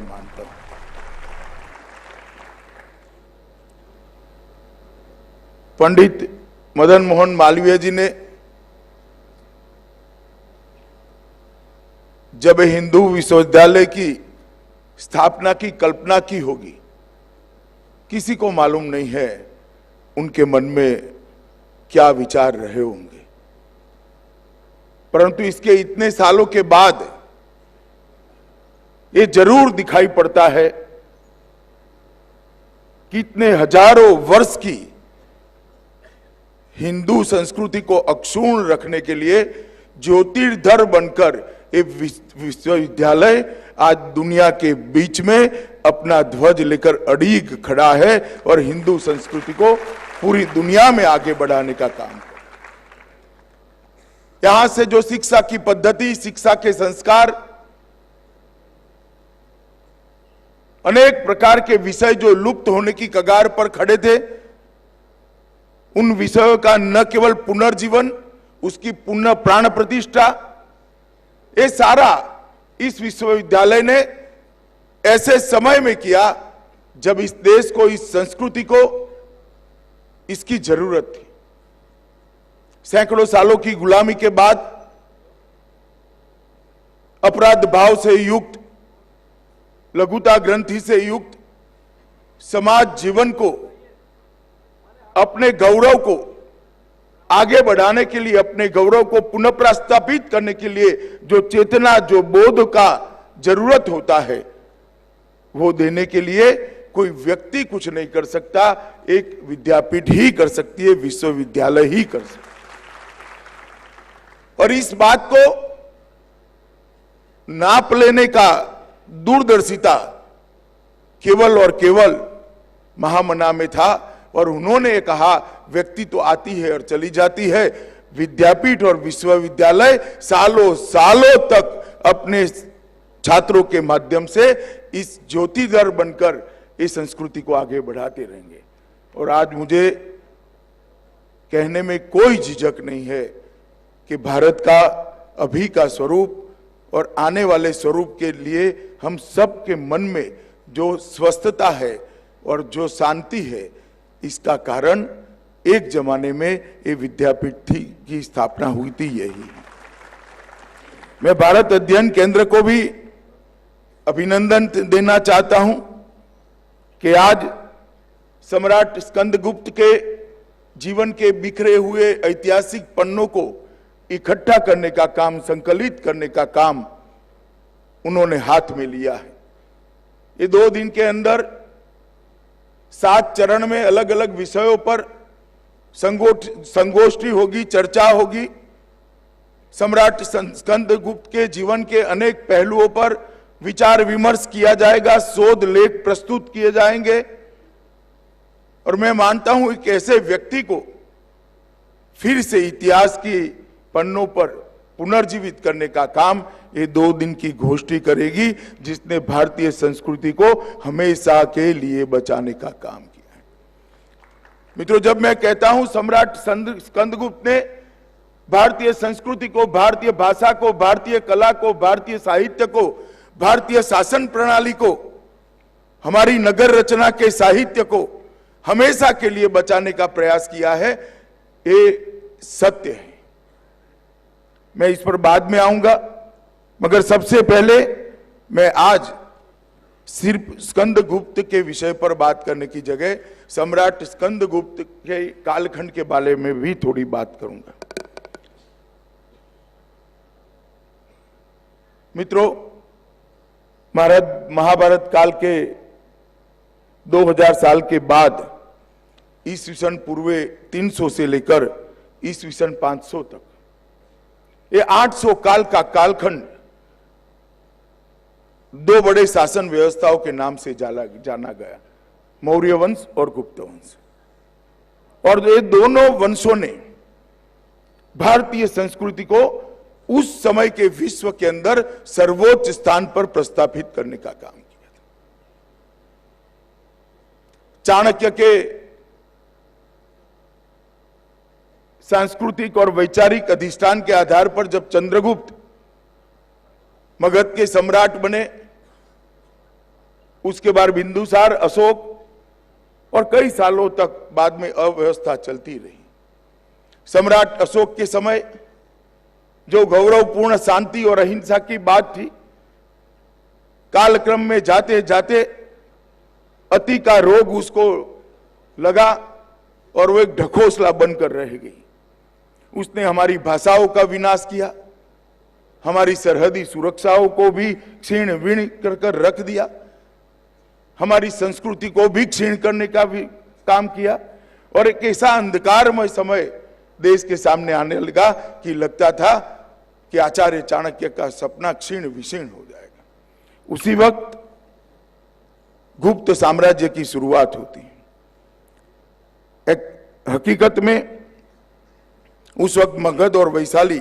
मानता हूं। पंडित मदन मोहन मालवीय जी ने जब हिंदू विश्वविद्यालय की स्थापना की कल्पना की होगी, किसी को मालूम नहीं है उनके मन में क्या विचार रहे होंगे, परंतु इसके इतने सालों के बाद ये जरूर दिखाई पड़ता है कि इतने हजारों वर्ष की हिंदू संस्कृति को अक्षुण्ण रखने के लिए ज्योतिर्धर बनकर ये विश्वविद्यालय आज दुनिया के बीच में अपना ध्वज लेकर अड़ीग खड़ा है और हिंदू संस्कृति को पूरी दुनिया में आगे बढ़ाने का काम कर। यहां से जो शिक्षा की पद्धति, शिक्षा के संस्कार, अनेक प्रकार के विषय जो लुप्त होने की कगार पर खड़े थे, उन विषयों का न केवल पुनर्जीवन, उसकी पुनः प्राण प्रतिष्ठा, ये सारा इस विश्वविद्यालय ने ऐसे समय में किया जब इस देश को, इस संस्कृति को इसकी जरूरत थी। सैकड़ों सालों की गुलामी के बाद अपराध भाव से युक्त, लघुता ग्रंथि से युक्त समाज जीवन को, अपने गौरव को आगे बढ़ाने के लिए, अपने गौरव को पुनः प्रस्थापित करने के लिए जो चेतना, जो बोध का जरूरत होता है, वो देने के लिए कोई व्यक्ति कुछ नहीं कर सकता, एक विद्यापीठ ही कर सकती है, विश्वविद्यालय ही कर सकती है। और इस बात को नाप लेने का दूरदर्शिता केवल और केवल महामना में था, और उन्होंने कहा व्यक्ति तो आती है और चली जाती है, विद्यापीठ और विश्वविद्यालय सालों सालों तक अपने छात्रों के माध्यम से इस ज्योतिधर बनकर इस संस्कृति को आगे बढ़ाते रहेंगे। और आज मुझे कहने में कोई झिझक नहीं है कि भारत का अभी का स्वरूप और आने वाले स्वरूप के लिए हम सब के मन में जो स्वस्थता है और जो शांति है, इसका कारण एक जमाने में ये विद्यापीठ की स्थापना हुई थी। यही मैं भारत अध्ययन केंद्र को भी अभिनंदन देना चाहता हूं कि आज सम्राट स्कंदगुप्त के जीवन के बिखरे हुए ऐतिहासिक पन्नों को इकट्ठा करने का काम, संकलित करने का काम उन्होंने हाथ में लिया है। ये 2 दिन के अंदर 7 चरण में अलग अलग विषयों पर संगोष्ठी होगी, चर्चा होगी। सम्राट स्कंदगुप्त के जीवन के अनेक पहलुओं पर विचार विमर्श किया जाएगा, शोध लेख प्रस्तुत किए जाएंगे। और मैं मानता हूं कि ऐसे व्यक्ति को फिर से इतिहास की पन्नों पर पुनर्जीवित करने का काम ये 2 दिन की गोष्ठी करेगी, जिसने भारतीय संस्कृति को हमेशा के लिए बचाने का काम किया है। मित्रों, जब मैं कहता हूं सम्राट स्कंदगुप्त ने भारतीय संस्कृति को, भारतीय भाषा को, भारतीय कला को, भारतीय साहित्य को, भारतीय शासन प्रणाली को, हमारी नगर रचना के साहित्य को हमेशा के लिए बचाने का प्रयास किया है, ये सत्य है। मैं इस पर बाद में आऊंगा, मगर सबसे पहले मैं आज सिर्फ स्कंदगुप्त के विषय पर बात करने की जगह सम्राट स्कंदगुप्त के कालखंड के बारे में भी थोड़ी बात करूंगा। मित्रों, महाभारत काल के 2000 साल के बाद ईस्वीसन पूर्व 300 से लेकर ईस्वीसन 500 तक, ये 800 काल का कालखंड 2 बड़े शासन व्यवस्थाओं के नाम से जाना गया, मौर्य वंश और गुप्त वंश। और ये दोनों वंशों ने भारतीय संस्कृति को उस समय के विश्व के अंदर सर्वोच्च स्थान पर प्रस्थापित करने का काम किया था। चाणक्य के सांस्कृतिक और वैचारिक अधिष्ठान के आधार पर जब चंद्रगुप्त मगध के सम्राट बने, उसके बाद बिंदुसार, अशोक और कई सालों तक बाद में अव्यवस्था चलती रही। सम्राट अशोक के समय जो गौरवपूर्ण शांति और अहिंसा की बात थी, कालक्रम में जाते जाते अति का रोग उसको लगा और वो एक ढकोसला बनकर रह गई। उसने हमारी भाषाओं का विनाश किया, हमारी सरहदी सुरक्षाओं को भी क्षीण विण कर रख दिया, हमारी संस्कृति को भी क्षीण करने का भी काम किया और एक ऐसा अंधकारमय समय देश के सामने आने लगा कि लगता था कि आचार्य चाणक्य का सपना क्षीण विशीर्ण हो जाएगा। उसी वक्त गुप्त साम्राज्य की शुरुआत होती है। एक हकीकत में उस वक्त मगध और वैशाली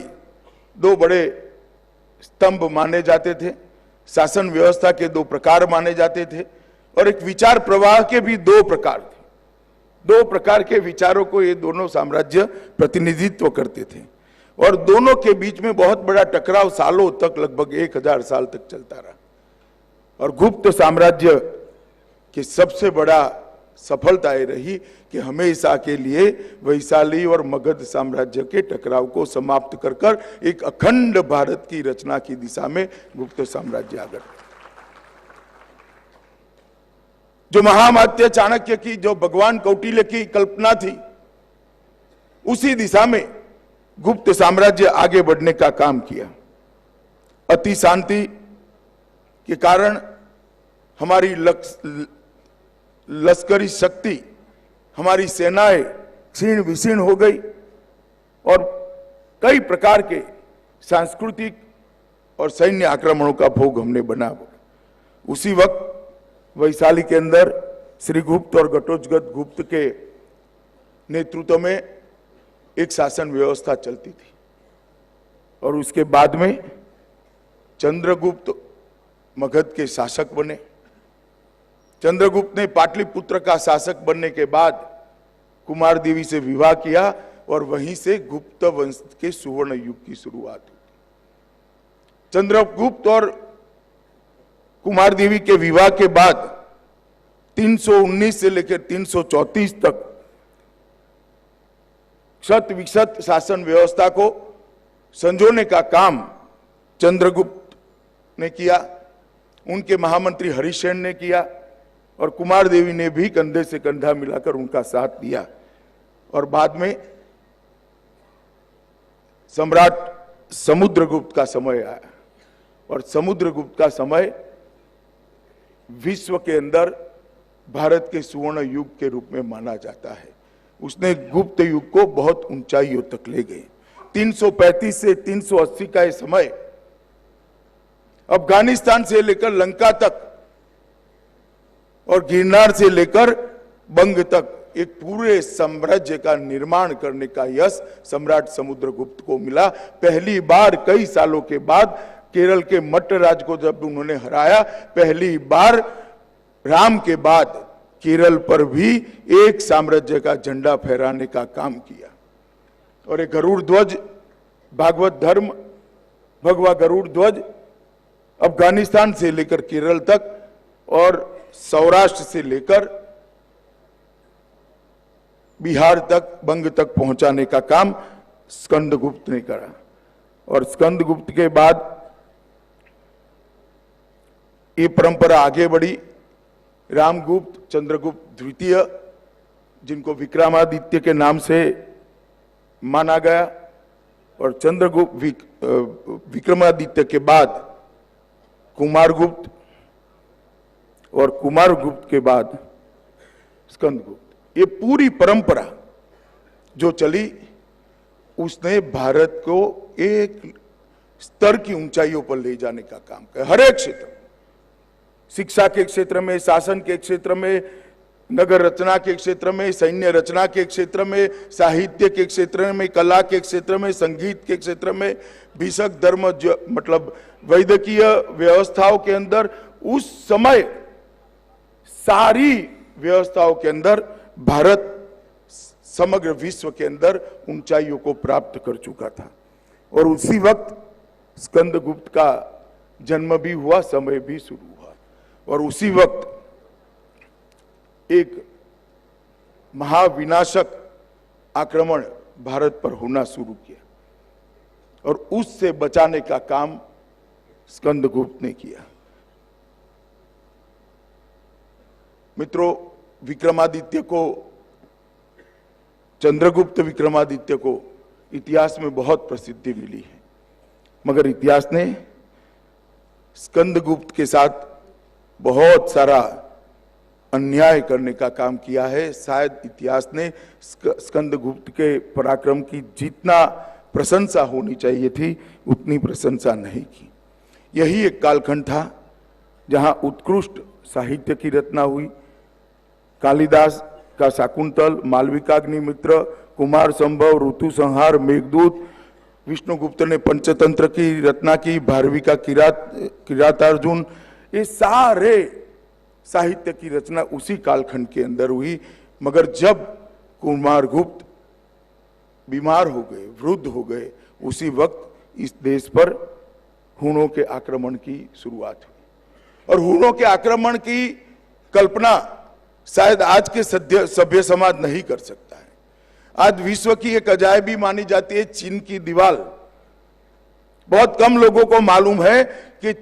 दो बड़े स्तंभ माने जाते थे, शासन व्यवस्था के दो प्रकार माने जाते थे और एक विचार प्रवाह के भी दो प्रकार थे। दो प्रकार के विचारों को ये दोनों साम्राज्य प्रतिनिधित्व करते थे और दोनों के बीच में बहुत बड़ा टकराव सालों तक, लगभग 1000 साल तक चलता रहा। और गुप्त साम्राज्य की सबसे बड़ा सफलता ये रही कि हमेशा के लिए वैशाली और मगध साम्राज्य के टकराव को समाप्त कर कर एक अखंड भारत की रचना की दिशा में गुप्त साम्राज्य आगे। जो महामात्य चाणक्य की, जो भगवान कौटिल्य की कल्पना थी, उसी दिशा में गुप्त साम्राज्य आगे बढ़ने का काम किया। अति शांति के कारण हमारी लश्करी शक्ति, हमारी सेनाएं क्षीण विशीर्ण हो गई और कई प्रकार के सांस्कृतिक और सैन्य आक्रमणों का भोग हमने बना। उसी वक्त वैशाली के अंदर श्रीगुप्त और घटोत्कच गुप्त के नेतृत्व में एक शासन व्यवस्था चलती थी और उसके बाद में चंद्रगुप्त मगध के शासक बने। चंद्रगुप्त ने पाटलिपुत्र का शासक बनने के बाद कुमार देवी से विवाह किया और वहीं से गुप्त वंश के सुवर्ण युग की शुरुआत हुई। चंद्रगुप्त और कुमार देवी के विवाह के बाद 319 से लेकर 334 तक शत विशत शासन व्यवस्था को संजोने का काम चंद्रगुप्त ने किया, उनके महामंत्री हरिसेन ने किया और कुमार देवी ने भी कंधे से कंधा मिलाकर उनका साथ दिया। और बाद में सम्राट समुद्रगुप्त का समय आया और समुद्रगुप्त का समय विश्व के अंदर भारत के सुवर्ण युग के रूप में माना जाता है। उसने गुप्त युग को बहुत ऊंचाइयों तक ले गए। 335 से 380 का यह समय अफगानिस्तान से लेकर लंका तक और गिरनार से लेकर बंग तक एक पूरे साम्राज्य का निर्माण करने का यश सम्राट समुद्रगुप्त को मिला। पहली बार कई सालों के बाद केरल के मट्ट राज को जब उन्होंने हराया, पहली बार राम के बाद केरल पर भी एक साम्राज्य का झंडा फहराने का काम किया। और एक गरुड़ ध्वज, भागवत धर्म भगवा गरुड़ ध्वज अफगानिस्तान से लेकर केरल तक और सौराष्ट्र से लेकर बिहार तक, बंग तक पहुंचाने का काम स्कंदगुप्त ने करा। और स्कंदगुप्त के बाद ये परंपरा आगे बढ़ी। रामगुप्त, चंद्रगुप्त द्वितीय, जिनको विक्रमादित्य के नाम से माना गया, और चंद्रगुप्त विक्रमादित्य के बाद कुमारगुप्त और कुमारगुप्त के बाद स्कंदगुप्त। ये पूरी परंपरा जो चली उसने भारत को एक स्तर की ऊंचाइयों पर ले जाने का काम किया। हर एक क्षेत्र, शिक्षा के क्षेत्र में, शासन के क्षेत्र में, नगर रचना के क्षेत्र में, सैन्य रचना के क्षेत्र में, साहित्य के क्षेत्र में, कला के क्षेत्र में, संगीत के क्षेत्र में, भिषक धर्म मतलब वैदिकीय व्यवस्थाओं के अंदर, उस समय सारी व्यवस्थाओं के अंदर भारत समग्र विश्व के अंदर ऊंचाइयों को प्राप्त कर चुका था। और उसी वक्त स्कंदगुप्त का जन्म भी हुआ, समय भी शुरू हुआ। और उसी वक्त एक महाविनाशक आक्रमण भारत पर होना शुरू किया और उससे बचाने का काम स्कंदगुप्त ने किया। मित्रों, विक्रमादित्य को, चंद्रगुप्त विक्रमादित्य को इतिहास में बहुत प्रसिद्धि मिली है, मगर इतिहास ने स्कंदगुप्त के साथ बहुत सारा अन्याय करने का काम किया है। शायद इतिहास ने स्कंदगुप्त के पराक्रम की जितना प्रशंसा होनी चाहिए थी उतनी प्रशंसा नहीं की। यही एक कालखंड था जहां उत्कृष्ट साहित्य की रचना हुई। कालिदास का शाकुंतल, मालविकाग्निमित्र, कुमार संभव, ऋतु संहार, मेघदूत, विष्णुगुप्त ने पंचतंत्र की रचना की, भारवी का किरातार्जुन, ये सारे साहित्य की रचना उसी कालखंड के अंदर हुई। मगर जब कुमारगुप्त बीमार हो गए, वृद्ध हो गए, उसी वक्त इस देश पर हुनों के आक्रमण की शुरुआत हुई। और हुनों के आक्रमण की कल्पना शायद आज के सभ्य समाज नहीं कर सकता है। आज विश्व की एक अजायबी मानी जाती है चीन की दीवार। बहुत कम लोगों को मालूम है कि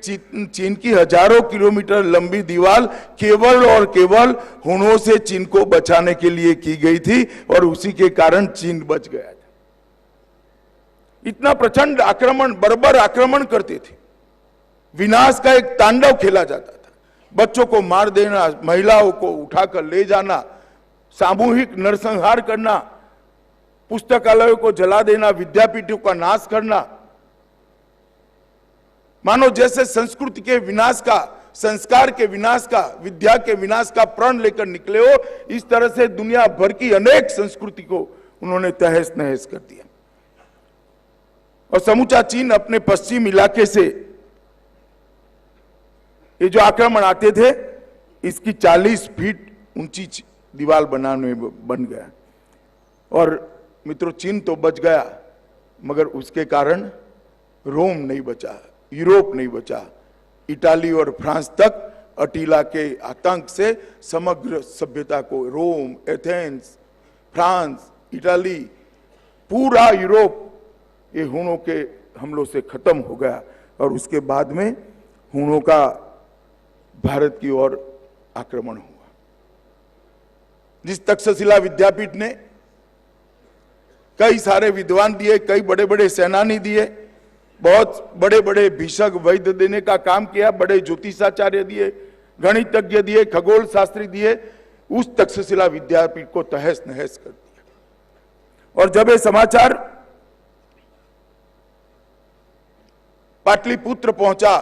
चीन की हजारों किलोमीटर लंबी दीवार केवल और केवल हुनों से चीन को बचाने के लिए की गई थी और उसी के कारण चीन बच गया था। इतना प्रचंड आक्रमण, बर्बर आक्रमण करते थे। विनाश का एक तांडव खेला जाता था। बच्चों को मार देना, महिलाओं को उठाकर ले जाना, सामूहिक नरसंहार करना, पुस्तकालयों को जला देना, विद्यापीठों का नाश करना। मानो जैसे संस्कृति के विनाश का, संस्कार के विनाश का, विद्या के विनाश का प्रण लेकर निकले हो। इस तरह से दुनिया भर की अनेक संस्कृति को उन्होंने तहस नहस कर दिया। और समूचा चीन अपने पश्चिम इलाके से ये जो आक्रमण आते थे, इसकी 40 फीट ऊंची दीवार बनाने बन गया। और मित्रों, चीन तो बच गया, मगर उसके कारण रोम नहीं बचा, यूरोप नहीं बचा। इटाली और फ्रांस तक अटीला के आतंक से समग्र सभ्यता को, रोम, एथेंस, फ्रांस, इटाली, पूरा यूरोप ये हुनों के हमलों से खत्म हो गया। और उसके बाद में हुनों का भारत की ओर आक्रमण हुआ। जिस तक्षशिला विद्यापीठ ने कई सारे विद्वान दिए, कई बड़े बड़े सेनानी दिए, बहुत बड़े बड़े भीषक वैद्य देने का काम किया, बड़े ज्योतिषाचार्य दिए, गणितज्ञ दिए, खगोल शास्त्री दिए, उस तक्षशिला विद्यापीठ को तहस नहस कर दिया। और जब ये समाचार पाटलिपुत्र पहुंचा,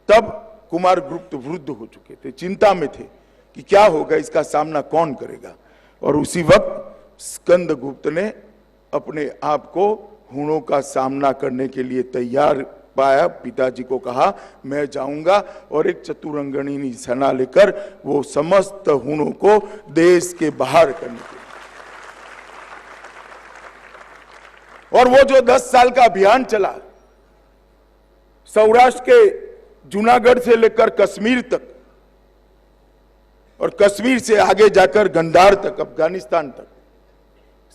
तब कुमारगुप्त वृद्ध हो चुके थे, चिंता में थे कि क्या होगा, इसका सामना कौन करेगा। और उसी वक्त स्कंदगुप्त ने अपने आप को हुनों का सामना करने के लिए तैयार पाया। पिताजी को कहा, मैं जाऊंगा और एक चतुरंगनी सेना लेकर वो समस्त हुनों को देश के बाहर करने के लिए। और वो जो 10 साल का अभियान चला, सौराष्ट्र के जूनागढ़ से लेकर कश्मीर तक, और कश्मीर से आगे जाकर गंधार तक, अफगानिस्तान तक,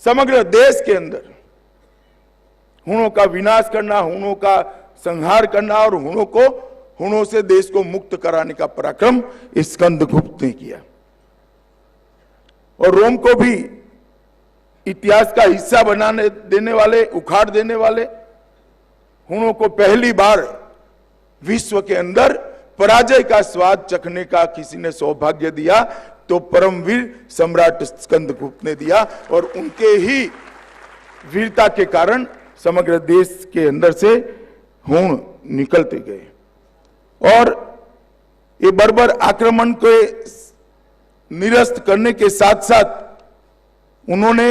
समग्र देश के अंदर हुनों का विनाश करना, हुनों का संहार करना और हुनों से देश को मुक्त कराने का पराक्रम स्कंदगुप्त ने किया। और रोम को भी इतिहास का हिस्सा बनाने देने वाले, उखाड़ देने वाले हुनों को पहली बार विश्व के अंदर पराजय का स्वाद चखने का किसी ने सौभाग्य दिया तो परमवीर सम्राट स्कंदगुप्त ने दिया। और उनके ही वीरता के कारण समग्र देश के अंदर से हुन निकलते गए। और ये बर्बर आक्रमण को निरस्त करने के साथ साथ उन्होंने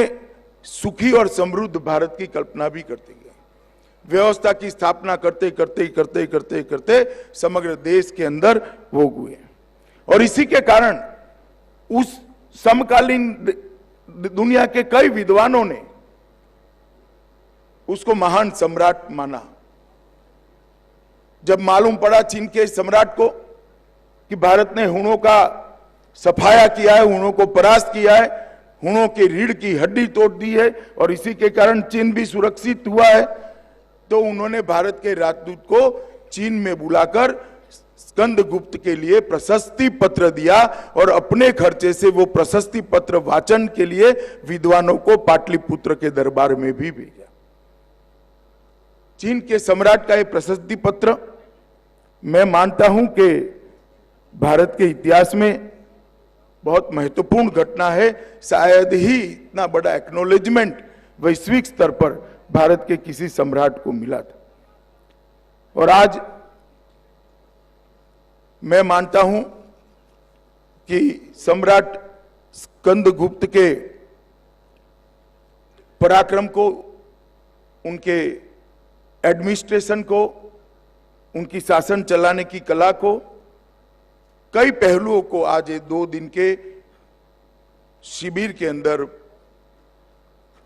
सुखी और समृद्ध भारत की कल्पना भी करते गए। व्यवस्था की स्थापना करते करते करते करते करते समग्र देश के अंदर वो हुए। और इसी के कारण उस समकालीन दुनिया के कई विद्वानों ने उसको महान सम्राट माना। जब मालूम पड़ा चीन के सम्राट को कि भारत ने हुनों का सफाया किया है, हुनों को परास्त किया है, हुनों के रीढ़ की हड्डी तोड़ दी है और इसी के कारण चीन भी सुरक्षित हुआ है। तो उन्होंने भारत के राजदूत को चीन में बुलाकर स्कंदगुप्त के लिए प्रशस्ति पत्र दिया और अपने खर्चे से वो प्रशस्ति पत्र वाचन के लिए विद्वानों को पाटलिपुत्र के दरबार में भी भेजा। चीन के सम्राट का ये प्रशस्ति पत्र मैं मानता हूं कि भारत के इतिहास में बहुत महत्वपूर्ण घटना है। शायद ही इतना बड़ा एक्नॉलेजमेंट वैश्विक स्तर पर भारत के किसी सम्राट को मिला था। और आज मैं मानता हूं कि सम्राट स्कंदगुप्त के पराक्रम को, उनके एडमिनिस्ट्रेशन को, उनकी शासन चलाने की कला को, कई पहलुओं को आज ये 2 दिन के शिविर के अंदर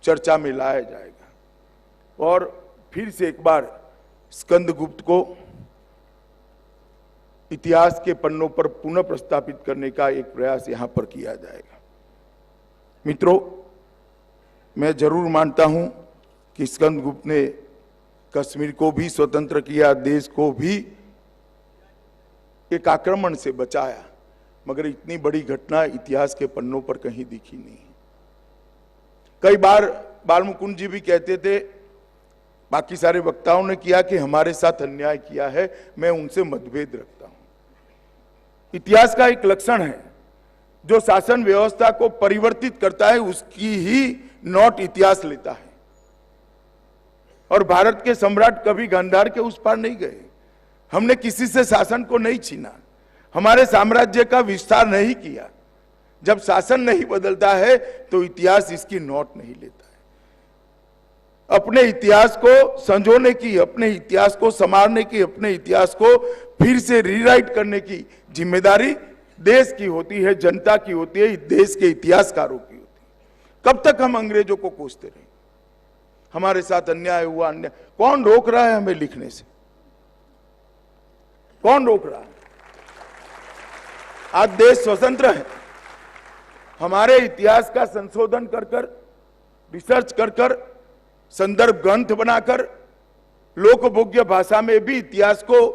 चर्चा में लाया जाएगा और फिर से एक बार स्कंदगुप्त को इतिहास के पन्नों पर पुनः प्रस्तापित करने का एक प्रयास यहां पर किया जाएगा। मित्रों, मैं जरूर मानता हूं कि स्कंदगुप्त ने कश्मीर को भी स्वतंत्र किया, देश को भी एक आक्रमण से बचाया, मगर इतनी बड़ी घटना इतिहास के पन्नों पर कहीं दिखी नहीं। कई बार बालमुकुंद जी भी कहते थे, बाकी सारे वक्ताओं ने किया कि हमारे साथ अन्याय किया है, मैं उनसे मतभेद रखता हूं। इतिहास का एक लक्षण है, जो शासन व्यवस्था को परिवर्तित करता है उसकी ही नोट इतिहास लेता है। और भारत के सम्राट कभी गांधार के उस पार नहीं गए। हमने किसी से शासन को नहीं छीना, हमारे साम्राज्य का विस्तार नहीं किया। जब शासन नहीं बदलता है तो इतिहास इसकी नोट नहीं लेता है। अपने इतिहास को संजोने की, अपने इतिहास को संवारने की, अपने इतिहास को फिर से रीराइट करने की जिम्मेदारी देश की होती है, जनता की होती है, देश के इतिहासकारों की होती है। कब तक हम अंग्रेजों को कोसते रहे? हमारे साथ अन्याय हुआ, अन्याय। कौन रोक रहा है हमें लिखने से? कौन रोक रहा है? आज देश स्वतंत्र है। हमारे इतिहास का संशोधन कर कर, रिसर्च कर कर, संदर्भ ग्रंथ बनाकर, लोकभोग्य भाषा में भी इतिहास को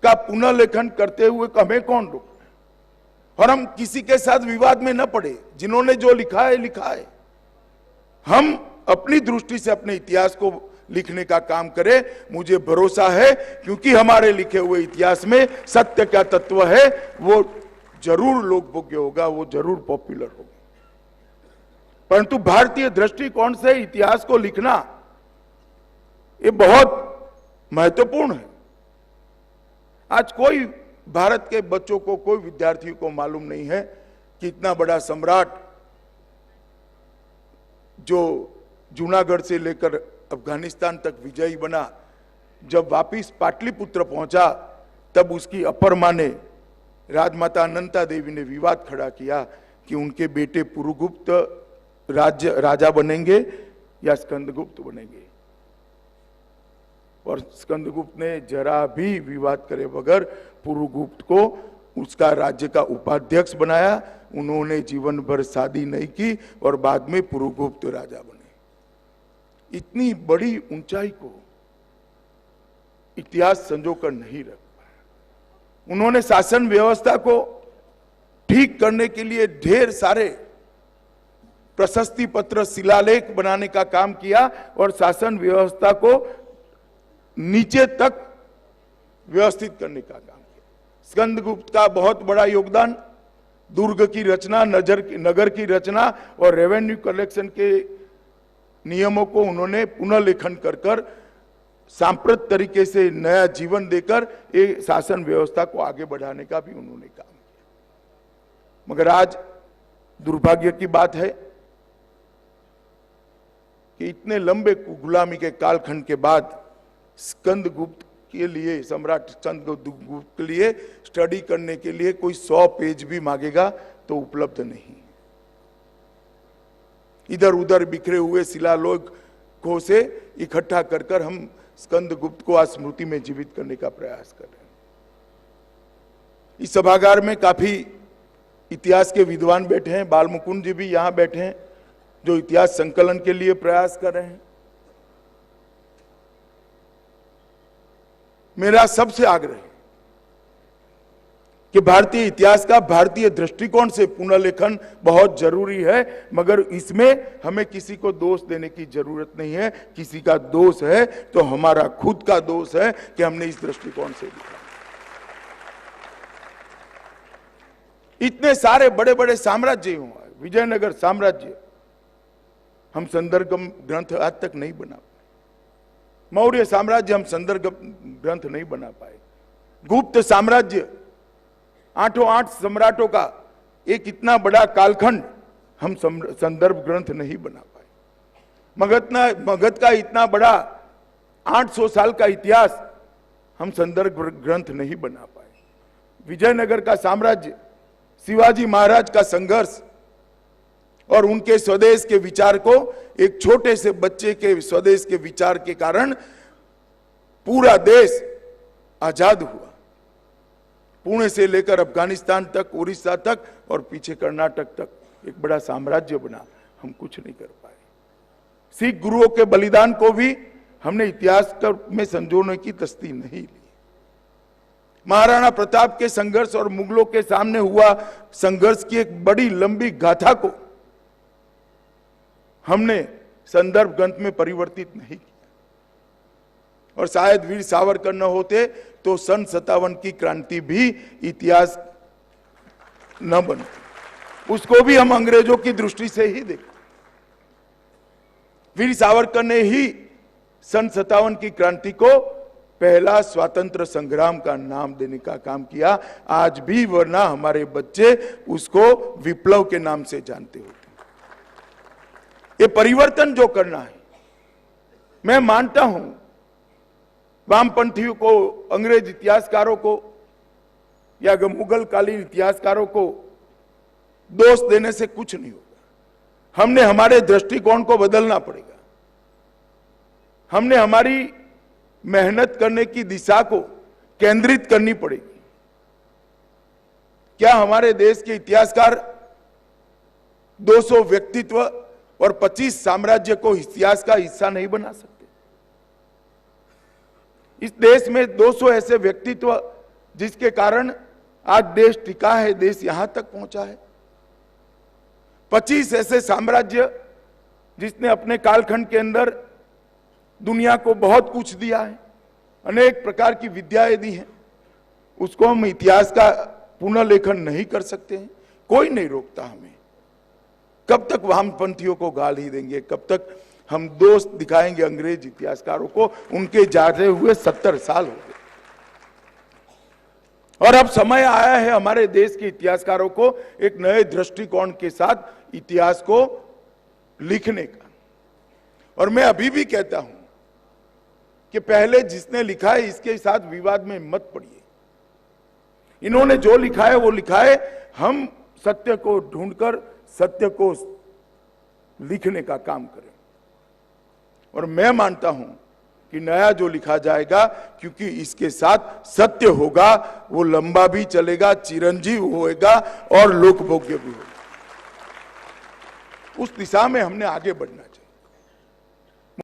का पुनर्लेखन करते हुए हमें कौन रोक रहा है? और हम किसी के साथ विवाद में न पड़े। जिन्होंने जो लिखा है लिखा है। हम अपनी दृष्टि से अपने इतिहास को लिखने का काम करें। मुझे भरोसा है, क्योंकि हमारे लिखे हुए इतिहास में सत्य क्या तत्व है वो जरूर लोकभोग्य होगा, वो जरूर पॉपुलर होगा। परंतु भारतीय दृष्टिकोण से इतिहास को लिखना ये बहुत महत्वपूर्ण है। आज कोई भारत के बच्चों को, कोई विद्यार्थियों को मालूम नहीं है कि इतना बड़ा सम्राट जो जूनागढ़ से लेकर अफगानिस्तान तक विजयी बना, जब वापिस पाटलिपुत्र पहुंचा तब उसकी अपर मां ने, राजमाता अनंता देवी ने विवाद खड़ा किया कि उनके बेटे पुरुगुप्त राजा बनेंगे या स्कंदगुप्त बनेंगे। और स्कंदगुप्त ने जरा भी विवाद करे बगैर पुरुगुप्त को उसका राज्य का उपाध्यक्ष बनाया। उन्होंने जीवन भर शादी नहीं की और बाद में पुरुगुप्त राजा बने। इतनी बड़ी ऊंचाई को इतिहास संजोकर नहीं रख पाया। उन्होंने शासन व्यवस्था को ठीक करने के लिए ढेर सारे प्रशस्ति पत्र, शिलालेख बनाने का काम किया और शासन व्यवस्था को नीचे तक व्यवस्थित करने का काम किया। स्कंदगुप्त का बहुत बड़ा योगदान दुर्ग की रचना, नगर की रचना और रेवेन्यू कलेक्शन के नियमों को उन्होंने पुनर्लेखन कर कर सांप्रत तरीके से नया जीवन देकर ये शासन व्यवस्था को आगे बढ़ाने का भी उन्होंने काम किया। मगर आज दुर्भाग्य की बात है कि इतने लंबे गुलामी के कालखंड के बाद स्कंदगुप्त के लिए, सम्राट स्कंदगुप्त के लिए स्टडी करने के लिए कोई 100 पेज भी मांगेगा तो उपलब्ध नहीं। इधर उधर बिखरे हुए शिलालेखों से इकट्ठा कर कर हम स्कंदगुप्त को आज स्मृति में जीवित करने का प्रयास कर रहे हैं। इस सभागार में काफी इतिहास के विद्वान बैठे हैं, बाल मुकुंद जी भी यहां बैठे हैं, जो इतिहास संकलन के लिए प्रयास कर रहे हैं। मेरा सबसे आग्रह है कि भारतीय इतिहास का भारतीय दृष्टिकोण से पुनर्लेखन बहुत जरूरी है, मगर इसमें हमें किसी को दोष देने की जरूरत नहीं है। किसी का दोष है तो हमारा खुद का दोष है कि हमने इस दृष्टिकोण से लिखा। इतने सारे बड़े बड़े साम्राज्य हुआ, विजयनगर साम्राज्य, हम संदर्भ ग्रंथ आज तक नहीं बना पाए। मौर्य साम्राज्य हम संदर्भ ग्रंथ नहीं बना पाए। गुप्त साम्राज्य, 8 सम्राटों का एक इतना बड़ा कालखंड हम संदर्भ ग्रंथ नहीं बना पाए। मगध का इतना बड़ा 800 साल का इतिहास हम संदर्भ ग्रंथ नहीं बना पाए। विजयनगर का साम्राज्य, शिवाजी महाराज का संघर्ष और उनके स्वदेश के विचार को, एक छोटे से बच्चे के स्वदेश के विचार के कारण पूरा देश आजाद हुआ। पुणे से लेकर अफगानिस्तान तक, उड़ीसा तक और पीछे कर्नाटक तक एक बड़ा साम्राज्य बना, हम कुछ नहीं कर पाए। सिख गुरुओं के बलिदान को भी हमने इतिहास में संजोने की तस्ती नहीं ली। महाराणा प्रताप के संघर्ष और मुगलों के सामने हुआ संघर्ष की एक बड़ी लंबी गाथा को हमने संदर्भ ग्रंथ में परिवर्तित नहीं किया। और शायद वीर सावरकर न होते तो सन 57 की क्रांति भी इतिहास न बनती, उसको भी हम अंग्रेजों की दृष्टि से ही देखें। वीर सावरकर ने ही सन 57 की क्रांति को पहला स्वतंत्र संग्राम का नाम देने का काम किया। आज भी, वरना हमारे बच्चे उसको विप्लव के नाम से जानते होते। ये परिवर्तन जो करना है, मैं मानता हूं वामपंथियों को, अंग्रेज इतिहासकारों को या मुगल कालीन इतिहासकारों को दोष देने से कुछ नहीं होगा। हमने हमारे दृष्टिकोण को बदलना पड़ेगा। हमने हमारी मेहनत करने की दिशा को केंद्रित करनी पड़ेगी। क्या हमारे देश के इतिहासकार 200 व्यक्तित्व और 25 साम्राज्य को इतिहास का हिस्सा नहीं बना सकते? इस देश में 200 ऐसे व्यक्तित्व जिसके कारण आज देश टिका है, देश यहां तक पहुंचा है। 25 ऐसे साम्राज्य जिसने अपने कालखंड के अंदर दुनिया को बहुत कुछ दिया है, अनेक प्रकार की विद्याएं दी हैं, उसको हम इतिहास का पुनर्लेखन नहीं कर सकते हैं? कोई नहीं रोकता हमें। कब तक वामपंथियों को गाल ही देंगे? कब तक हम दोस्त दिखाएंगे अंग्रेज इतिहासकारों को? उनके जाते हुए 70 साल हो गए और अब समय आया है हमारे देश के इतिहासकारों को एक नए दृष्टिकोण के साथ इतिहास को लिखने का। और मैं अभी भी कहता हूं कि पहले जिसने लिखा है इसके साथ विवाद में मत पड़िए। इन्होंने जो लिखा है वो लिखा है, हम सत्य को ढूंढकर सत्य को लिखने का काम करें। और मैं मानता हूं कि नया जो लिखा जाएगा, क्योंकि इसके साथ सत्य होगा, वो लंबा भी चलेगा, चिरंजीव होएगा और लोकभोग्य भी होगा। उस दिशा में हमने आगे बढ़ना है।